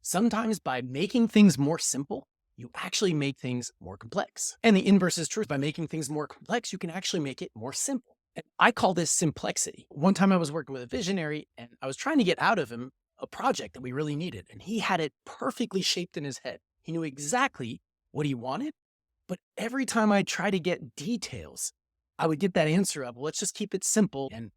Sometimes by making things more simple, you actually make things more complex. And the inverse is true. By making things more complex, you can actually make it more simple. And I call this simplexity. One time I was working with a visionary and I was trying to get out of him a project that we really needed. And he had it perfectly shaped in his head. He knew exactly what he wanted. But every time I try to get details, I would get that answer of, well, let's just keep it simple. And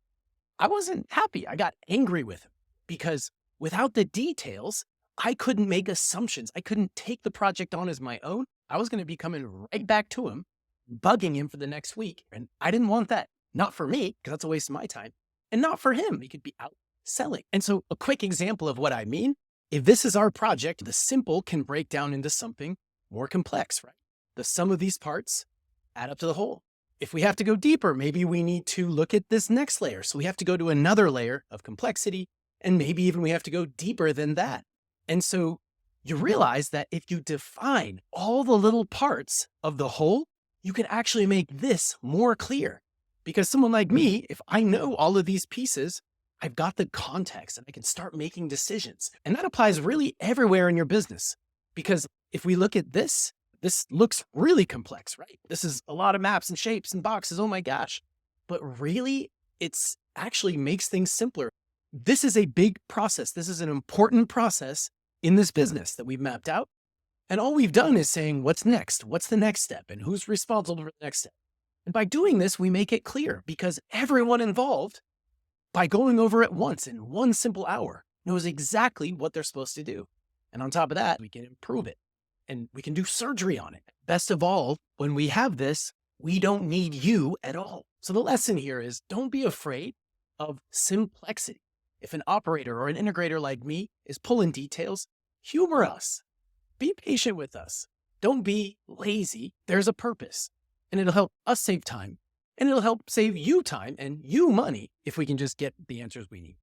I wasn't happy. I got angry with him because without the details, I couldn't make assumptions. I couldn't take the project on as my own. I was going to be coming right back to him, bugging him for the next week. And I didn't want that. Not for me, because that's a waste of my time. And not for him. He could be out selling. And so a quick example of what I mean, if this is our project, the simple can break down into something more complex, right? The sum of these parts add up to the whole. If we have to go deeper, maybe we need to look at this next layer. So we have to go to another layer of complexity, and maybe even we have to go deeper than that. And so you realize that if you define all the little parts of the whole, you can actually make this more clear. Because someone like me, if I know all of these pieces, I've got the context and I can start making decisions. And that applies really everywhere in your business. Because if we look at this looks really complex, right? This is a lot of maps and shapes and boxes. Oh my gosh. But really, it's actually makes things simpler. This is a big process. This is an important process in this business that we've mapped out. And all we've done is saying, what's next? What's the next step? And who's responsible for the next step? And by doing this, we make it clear because everyone involved, by going over it once in 1 simple hour, knows exactly what they're supposed to do. And on top of that, we can improve it and we can do surgery on it. Best of all, when we have this, we don't need you at all. So the lesson here is don't be afraid of simplexity. If an operator or an integrator like me is pulling details, humor us. Be patient with us. Don't be lazy. There's a purpose, and it'll help us save time, and it'll help save you time and you money if we can just get the answers we need.